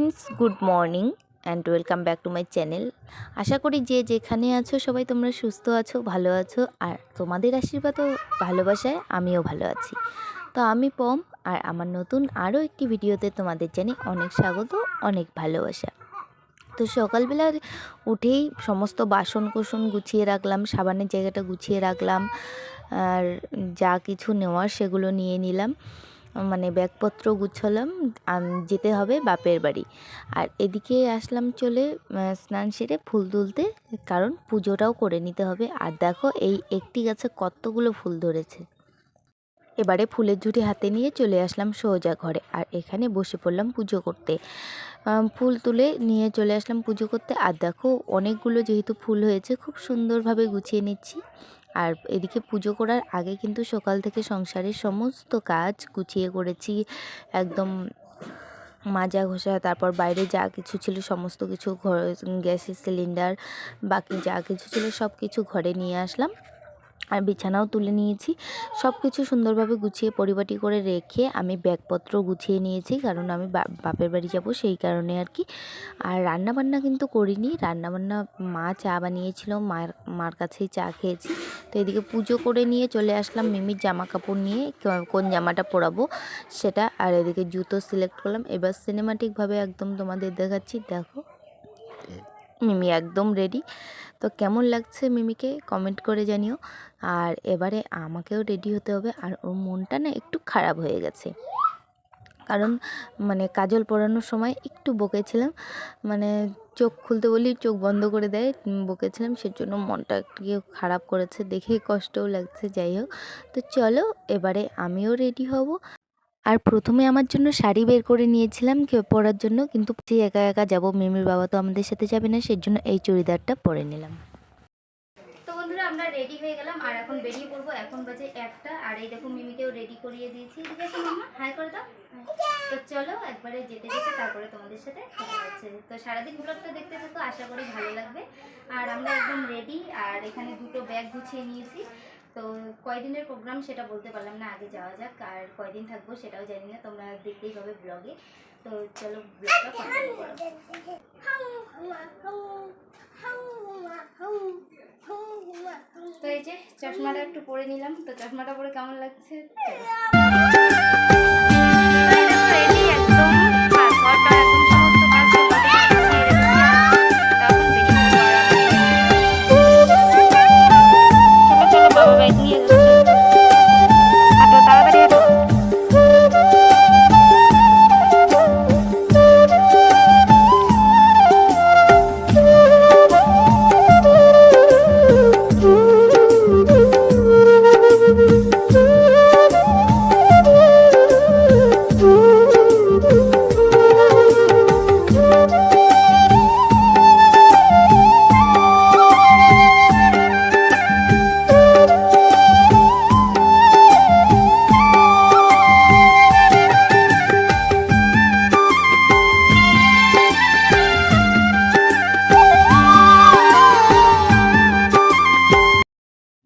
Friends, good morning and welcome back to my channel. আশা করি যে যেখানে আছো সবাই তোমরা সুস্থ আছো, ভালো আছো, আর তোমাদের আশীর্বাদ ও ভালোবাসায় আমিও ভালো আছি। তো আমি পম, আর আমার নতুন আরও একটি ভিডিওতে তোমাদের জানি অনেক স্বাগত, অনেক ভালোবাসা। তো সকালবেলা উঠেই সমস্ত বাসন কোসন গুছিয়ে রাখলাম, সাবানের জায়গাটা গুছিয়ে রাখলাম, আর যা কিছু নেওয়ার সেগুলো নিয়ে নিলাম, মানে ব্যাগপত্র গুছালাম, যেতে হবে বাপের বাড়ি। আর এদিকে আসলাম চলে স্নান সেরে ফুল তুলতে, কারণ পুজোটাও করে নিতে হবে। আর দেখো এই একটি গাছে কতগুলো ফুল ধরেছে। এবারে ফুলের ঝুড়ি হাতে নিয়ে চলে আসলাম সোজা ঘরে, আর এখানে বসে পড়লাম পুজো করতে। ফুল তুলে নিয়ে চলে আসলাম পুজো করতে। আর দেখো অনেকগুলো যেহেতু ফুল হয়েছে, খুব সুন্দরভাবে গুছিয়ে নিচ্ছি। আর এদিকে পুজো করার আগে কিন্তু সকাল থেকে সংসারের সমস্ত কাজ গুছিয়ে করেছি, একদম মাজা ঘষা, তারপর বাইরে যা কিছু ছিল সমস্ত কিছু ঘর, গ্যাসের সিলিন্ডার, বাকি যা কিছু ছিল সব কিছু ঘরে নিয়ে আসলাম। আর বিছানাও তুলে নিয়েছি, সব কিছু সুন্দরভাবে গুছিয়ে পরিপাটি করে রেখে আমি ব্যাগপত্র গুছিয়ে নিয়েছি, কারণ আমি বাপের বাড়ি যাব সেই কারণে আর কি। আর রান্নাবান্না কিন্তু করিনি, রান্নাবান্না মা চা বানিয়েছিল, মার কাছেই চা খেয়েছি। তো এদিকে পুজো করে নিয়ে চলে আসলাম মিমির জামা কাপড় নিয়ে, কোন জামাটা পরাবো সেটা। আর এদিকে জুতো সিলেক্ট করলাম। এবার সিনেমাটিকভাবে একদম তোমাদের দেখাচ্ছি, দেখো মিমি একদম রেডি। তো কেমন লাগছে মিমিকে কমেন্ট করে জানিও। আর এবারে আমাকেও রেডি হতে হবে। আর ওর মনটা না একটু খারাপ হয়ে গেছে, কারণ মানে কাজল পরানোর সময় একটু বকেছিলাম, মানে চোখ খুলতে বলি চোখ বন্ধ করে দেয়, বকেছিলাম, সেজন্য মনটা একটু খারাপ করেছে, দেখে কষ্টও লাগছে। যাই হোক, তো চলো এবারে আমিও রেডি হব। আর প্রথমে আমার জন্য শাড়ি বের করে নিয়েছিলাম পরার জন্য, কিন্তু একা একা যাব, মিমির বাবা তো আমাদের সাথে যাবে না, সেজন্য এই চুড়িদারটা পরে নিলাম। তো বন্ধুরা আমরা রেডি হয়ে গেলাম, আর এখন বেরিয়ে পড়বো। এখন বাজে 1টা, আর এই দেখো মিমিকেও রেডি করিয়ে দিয়েছি। ঠিক আছে মামা, হাই করে দাও। তো চলো একবারে যেতে যেতে তারপরে তোমাদের সাথে কথা হচ্ছে। তো সারাদিন ব্লগটা দেখতে থাকো, আশা করি ভালো লাগবে। আর আমরা একদম রেডি, আর এখানে দুটো ব্যাগ গুছিয়ে নিয়েছি। তো কয়দিনের প্রোগ্রাম সেটা বলতে পারলাম না, আগে যাওয়া যাক। আর কয়দিন থাকবো সেটাও জানি না, তোমরা দেখতেই পাবে ব্লগে। তো চলো ব্লগটা কন্টিনিউ করো। তো এই যে চশমাটা একটু পরে নিলাম, তো চশমাটা পরে কেমন লাগছে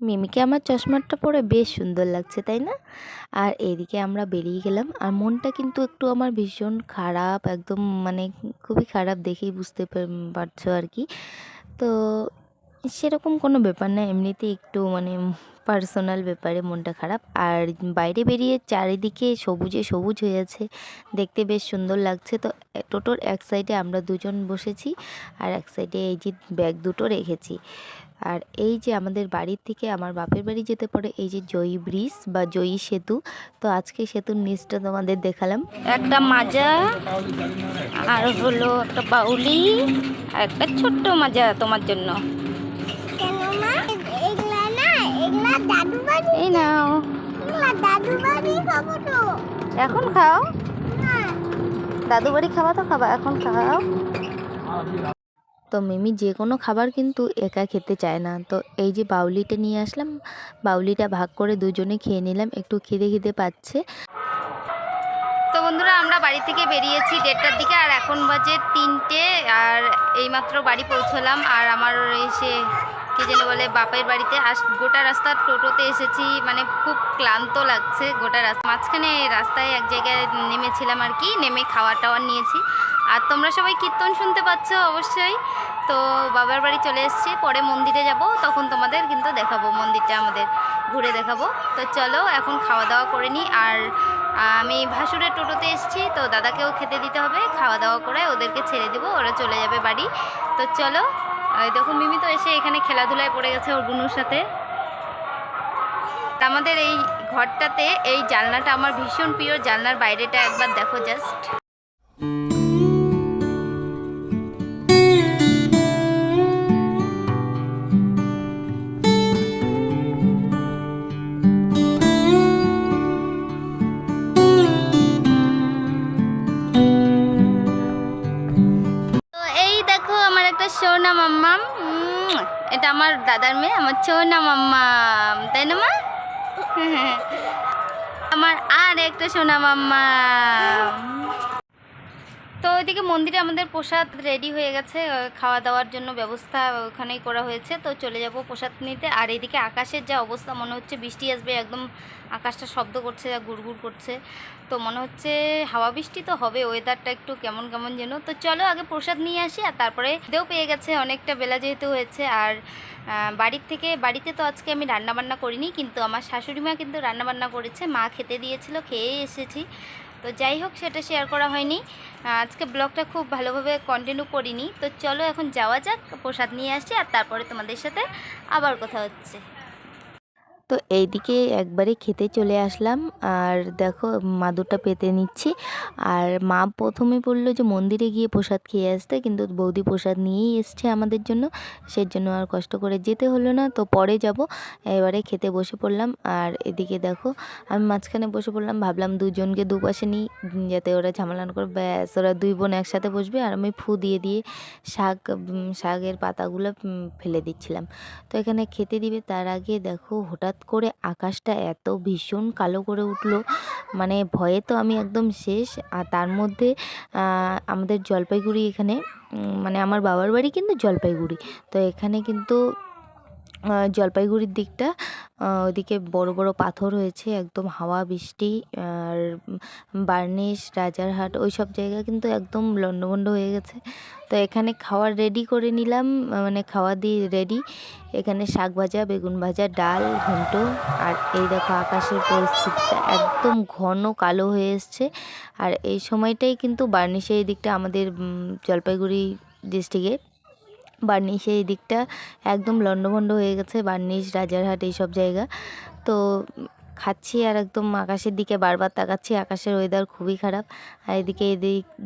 মিমিকে আমার চশমাটা পরে বেশ সুন্দর লাগছে, তাই না? আর এদিকে আমরা বেরিয়ে গেলাম, আর মনটা কিন্তু একটু আমার ভীষণ খারাপ, একদম মানে খুবই খারাপ, দেখেই বুঝতে পারছো আর কি। তো সেরকম কোনো ব্যাপার না, এমনিতেই একটু মানে পার্সোনাল ব্যাপারে মনটা খারাপ। আর বাইরে বেরিয়ে চারিদিকে সবুজে সবুজ হয়ে আছে, দেখতে বেশ সুন্দর লাগছে। তো টোটোর এক সাইডে আমরা দুজন বসেছি, আর এক সাইডে এই যে ব্যাগ দুটো রেখেছি। আর এই যে আমাদের বাড়ির থেকে আমার বাপের বাড়ি যেতে পারে এই যে জয়ী ব্রিজ বা জয়ী সেতু। তো আজকে সেতুর নিচটা তোমাদের দেখালাম, একটা মাজা, আর হলো একটা বাউলি, আর একটা ছোট্ট মাজা তোমার জন্য। এই নাও, এখন খাও, দাদু বাড়ি খাওয়া তো খাবা, এখন খাও। তো মিমি যে কোনো খাবার কিন্তু একা খেতে চায় না, তো এই যে বাউলিটা নিয়ে আসলাম, বাউলিটা ভাগ করে দুজনে খেয়ে নিলাম, একটু খিদে খিদে পাচ্ছে। তো বন্ধুরা আমরা বাড়ি থেকে বেরিয়েছি 1:30টার দিকে, আর এখন বাজে 3টে, আর এইমাত্র বাড়ি পৌঁছলাম। আর আমার এসে কি যেন বলে বাপের বাড়িতে গোটা রাস্তা টোটোতে এসেছি, মানে খুব ক্লান্ত লাগছে গোটা রাস্তা। মাঝখানে রাস্তায় এক জায়গায় নেমেছিলাম আর কি, নেমে খাওয়া টাওয়া নিয়েছি। আর তোমরা সবাই কীর্তন শুনতে পাচ্ছ অবশ্যই। তো বাবার বাড়ি চলে এসেছি, পরে মন্দিরে যাব, তখন তোমাদের কিন্তু দেখাবো, মন্দিরটা আমাদের ঘুরে দেখাবো। তো চলো এখন খাওয়া দাওয়া করে নিই। আর আমি ভাসুরের টোটোতে এসেছি, তো দাদাকেও খেতে দিতে হবে, খাওয়া দাওয়া করে ওদেরকে ছেড়ে দেবো, ওরা চলে যাবে বাড়ি। তো চলো, দেখো মিমি তো এসে এখানে খেলাধুলায় পড়ে গেছে ওর গুনুর সাথে। আমাদের এই ঘরটাতে এই জানলাটা আমার ভীষণ প্রিয়, জানলার বাইরেটা একবার দেখো জাস্ট। একটা সোনা মাম্মাম, এটা আমার দাদার মেয়ে, আমার সোনা মাম্মাম, তাই না মা? আমার আর একটা সোনা মাম্মাম। তো ওইদিকে মন্দিরে আমাদের প্রসাদ রেডি হয়ে গেছে, খাওয়া দাওয়ার জন্য ব্যবস্থা ওখানেই করা হয়েছে। তো চলে যাব প্রসাদ নিতে। আর এইদিকে আকাশের যা অবস্থা, মনে হচ্ছে বৃষ্টি আসবে, একদম আকাশটা শব্দ করছে, গুড়গুড় করছে। তো মনে হচ্ছে হাওয়া বৃষ্টি তো হবে, ওয়েদারটা একটু কেমন কেমন যেন। তো চলো আগে প্রসাদ নিয়ে আসি, আর তারপরে দেও পেয়ে গেছে, অনেকটা বেলা যেহেতু হয়েছে। আর বাড়িতে তো আজকে আমি রান্নাবান্না করিনি, কিন্তু আমার শাশুড়ি মা কিন্তু রান্নাবান্না করেছে, মা খেতে দিয়েছিল, খেয়ে এসেছি। তো যাই হোক, সেটা শেয়ার করা হয়নি, আজকে ব্লগটা খুব ভালোভাবে কন্টিনিউ করিনি। তো চলো এখন যাওয়া যাক, প্রসাদ নিয়ে আসি, আর তারপরে তোমাদের সাথে আবার কথা হচ্ছে। তো এইদিকে একবারে খেতে চলে আসলাম, আর দেখো মাদুরটা পেতে নিচ্ছি। আর মা প্রথমে বললো যে মন্দিরে গিয়ে প্রসাদ খেয়ে আসতে, কিন্তু বৌদি প্রসাদ নিয়েই এসছে আমাদের জন্য, সেজন্য আর কষ্ট করে যেতে হলো না। তো পরে যাব, এবারে খেতে বসে পড়লাম। আর এদিকে দেখো আমি মাঝখানে বসে পড়লাম, ভাবলাম দুজনকে দুপাশে নিই, যাতে ওরা ঝামেলা না করে, ব্যাস ওরা দুই বোন একসাথে বসবে। আর আমি ফু দিয়ে দিয়ে শাকের পাতাগুলো ফেলে দিচ্ছিলাম। তো এখানে খেতে দিবে, তার আগে দেখো হঠাৎ করে আকাশটা এত ভীষণ কালো করে উঠলো, মানে ভয়ে তো আমি একদম শেষ। আর তার মধ্যে আমাদের জলপাইগুড়ি এখানে, মানে আমার বাবার বাড়ি কিন্তু জলপাইগুড়ি, তো এখানে কিন্তু জলপাইগুড়ির দিকটা ওইদিকে বড় বড় পাথর হয়েছে, একদম হাওয়া বৃষ্টি। আর বার্নিশ, রাজারহাট ওই সব জায়গা কিন্তু একদম লন্ডভন্ড হয়ে গেছে। তো এখানে খাওয়ার রেডি করে নিলাম, মানে খাওয়া দিয়ে রেডি। এখানে শাক ভাজা, বেগুন ভাজা, ডাল, ঘন্ট। আর এই দেখো আকাশের পরিস্থিতিটা একদম ঘন কালো হয়ে এসছে। আর এই সময়টাই কিন্তু বার্নিশের এই দিকটা, আমাদের জলপাইগুড়ি ডিস্ট্রিক্টে বার্নিশের এই দিকটা একদম লন্ডভন্ড হয়ে গেছে, বার্নিশ, রাজারহাট এইসব জায়গা। তো খাচ্ছি আর একদম আকাশের দিকে বারবার তাকাচ্ছি, আকাশের ওয়েদার খুবই খারাপ। আর এদিকে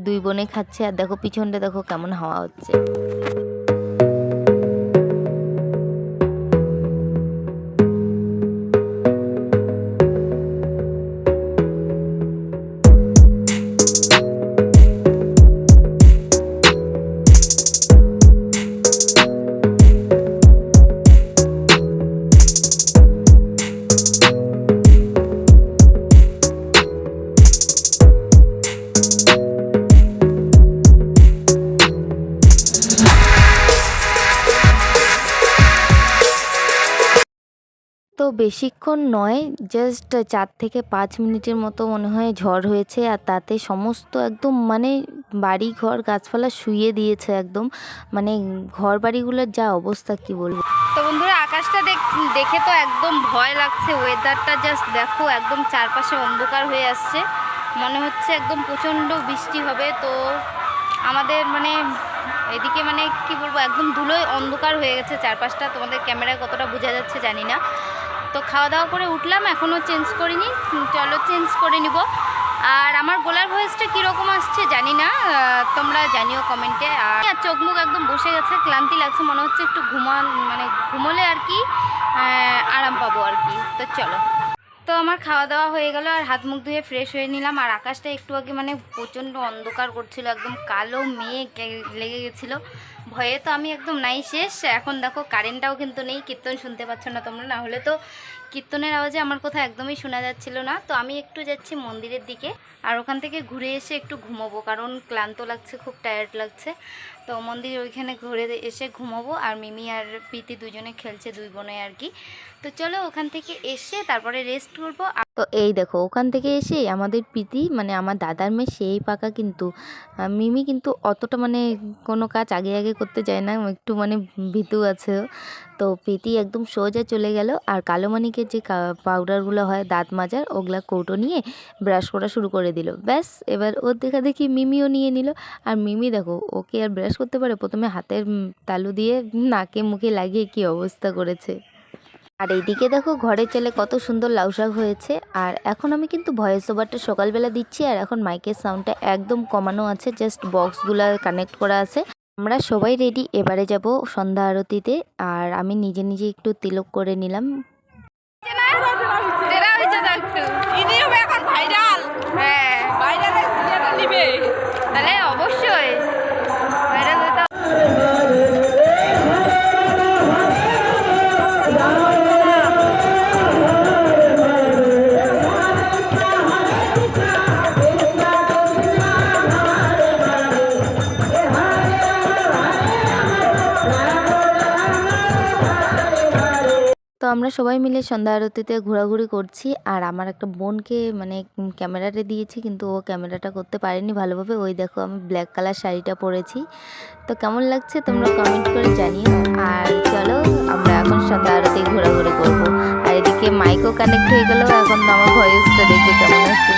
দুই বোনে খাচ্ছে, আর দেখো পিছনটা দেখো কেমন হাওয়া হচ্ছে। তো বেশিক্ষণ নয়, জাস্ট 4 থেকে 5 মিনিটের মতো মনে হয় ঝড় হয়েছে, আর তাতে সমস্ত একদম মানে বাড়ি ঘর গাছপালা শুইয়ে দিয়েছে একদম, মানে ঘর বাড়িগুলোর যা অবস্থা কি বলবো। তো বন্ধুরা আকাশটা দেখে তো একদম ভয় লাগছে, ওয়েদারটা জাস্ট দেখো, একদম চারপাশে অন্ধকার হয়ে আসছে, মনে হচ্ছে একদম প্রচণ্ড বৃষ্টি হবে। তো আমাদের মানে এদিকে মানে কি বলবো, একদম ধুলোয় অন্ধকার হয়ে গেছে চারপাশটা, তোমাদের ক্যামেরায় কতটা বোঝা যাচ্ছে জানি না। তো খাওয়া দাওয়া করে উঠলাম, এখনও চেঞ্জ করিনি, চলো চেঞ্জ করে নিব। আর আমার গলার ভয়েসটা কীরকম আসছে জানি না, তোমরা জানিও কমেন্টে। আর চোখ মুখ একদম বসে গেছে, ক্লান্তি লাগছে, মনে হচ্ছে একটু মানে ঘুমোলে আর কি আরাম পাবো আর কি। তো চলো, তো আমার খাওয়া দাওয়া হয়ে গেল, আর হাত মুখ ধুয়ে ফ্রেশ হয়ে নিলাম। আর আকাশটা একটু আগে মানে প্রচণ্ড অন্ধকার করছিল, একদম কালো মেঘ লেগে গেছিলো, ভয়ে তো আমি একদম নাই শেষ। এখন দেখো কারেন্টটাও কিন্তু নেই, কীর্তন শুনতে পাচ্ছ না তোমরা, না হলে তো কীর্তনের আওয়াজে আমার কথা একদমই শোনা যাচ্ছিল না। তো আমি একটু যাচ্ছি মন্দিরের দিকে, আর ওখান থেকে ঘুরে এসে একটু ঘুমোবো, কারণ ক্লান্ত লাগছে, খুব টায়ার্ড লাগছে। তো মন্দিরে ওইখানে ঘুরে এসে ঘুমোবো। আর মিমি আর প্রীতি দুজনে খেলছে, দুই বোনে আর কি। তো চলো ওখান থেকে এসে তারপরে রেস্ট করবো। তো এই দেখো ওখান থেকে এসে আমাদের প্রীতি মানে আমার দাদার মেয়ে সেই পাকা কিন্তু মিমি কিন্তু অতটা মানে কোনো কাজ আগে আগে করতে চায় না, একটু মানে ভীতু আছে ও। তো প্রীতি একদম সোজা চলে গেল আর কালোমানিকের যে পাউডারগুলো হয় দাঁত মাজার ওগুলা কৌটো নিয়ে ব্রাশ করা শুরু করে দিল। ব্যাস এবার ওর দেখা দেখি মিমিও নিয়ে নিল। আর মিমি দেখো ওকে আর ব্রাশ করতে পারে, প্রথমে হাতের তালু দিয়ে নাকে মুখে লাগিয়ে কি অবস্থা করেছে। আর এইদিকে দেখো ঘরের চালে কত সুন্দর লাউ শাক হয়েছে। আর এখন আমি কিন্তু ভয়েস ওভারটা সকালবেলা দিচ্ছি আর এখন মাইকের সাউন্ডটা একদম কমানো আছে, জাস্ট বক্সগুলা কানেক্ট করা আছে। আমরা সবাই রেডি, এবারে যাব সন্ধ্যা আরতিতে। আর আমি নিজে নিজে একটু তিলক করে নিলাম। তাহলে অবশ্যই তো আমরা সবাই মিলে সন্ধ্যা আরতিতে ঘোরাঘুরি করছি। আর আমার একটা বোনকে মানে ক্যামেরাটা দিয়েছি কিন্তু ও ক্যামেরাটা করতে পারেনি ভালোভাবে। ওই দেখো আমি ব্ল্যাক কালার শাড়িটা পরেছি, তো কেমন লাগছে তোমরা কমেন্ট করে জানিও। আর চলো আমরা এখন সন্ধ্যা আরতি ঘোরাঘুরি করবো। আর এদিকে মাইকও কানেক্ট হয়ে গেল, এখন আমার ভয়েসটা দেখবে কেমন আছে।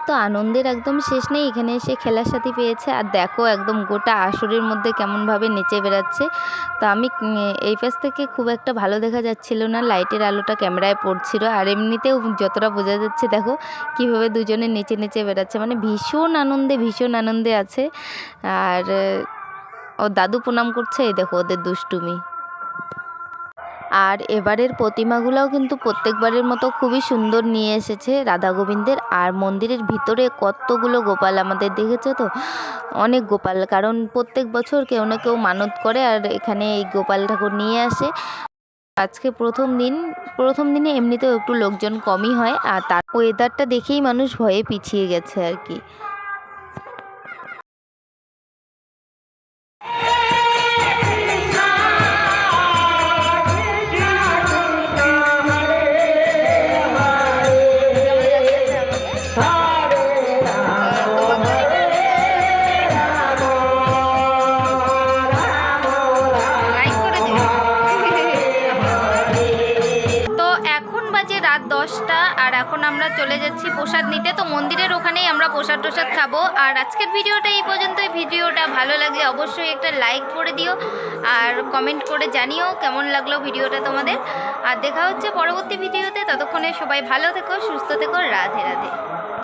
তো আনন্দের একদম শেষ নেই, এখানে এসে খেলার সাথী পেয়েছে। আর দেখো একদম গোটা আসরের মধ্যে কেমনভাবে নেচে বেড়াচ্ছে। তো আমি এই পাশ থেকে খুব একটা ভালো দেখা যাচ্ছিল না, লাইটের আলোটা ক্যামেরায় পড়ছিল। আর এমনিতেও যতটা বোঝা যাচ্ছে দেখো কীভাবে দুজনে নেচে নেচে বেড়াচ্ছে, মানে ভীষণ আনন্দে আছে। আর ও দাদু প্রণাম করছে, এই দেখো ওদের দুষ্টুমি। আর এবারের প্রতিমাগুলোও কিন্তু প্রত্যেকবারের মতো খুবই সুন্দর নিয়ে এসেছে রাধা গোবিন্দের। আর মন্দিরের ভিতরে কতগুলো গোপাল আমাদের দেখেছো তো, অনেক গোপাল, কারণ প্রত্যেক বছর কেউ না কেউ মানত করে আর এখানে এই গোপাল ঠাকুর নিয়ে আসে। আজকে প্রথম দিনে এমনিতেও একটু লোকজন কমই হয়, আর তার ওয়েদারটা দেখেই মানুষ ভয়ে পিছিয়ে গেছে আর কি। রাত 10টা আর এখন আমরা চলে যাচ্ছি প্রসাদ নিতে। তো মন্দিরের ওখানেই আমরা প্রসাদ খাবো। আর আজকের ভিডিওটা এই পর্যন্তই। ভিডিওটা ভালো লাগলে অবশ্যই একটা লাইক করে দিও আর কমেন্ট করে জানিও কেমন লাগলো ভিডিওটা তোমাদের। আর দেখা হচ্ছে পরবর্তী ভিডিওতে, ততক্ষণে সবাই ভালো থেকো, সুস্থ থেকো, রাধে রাধে।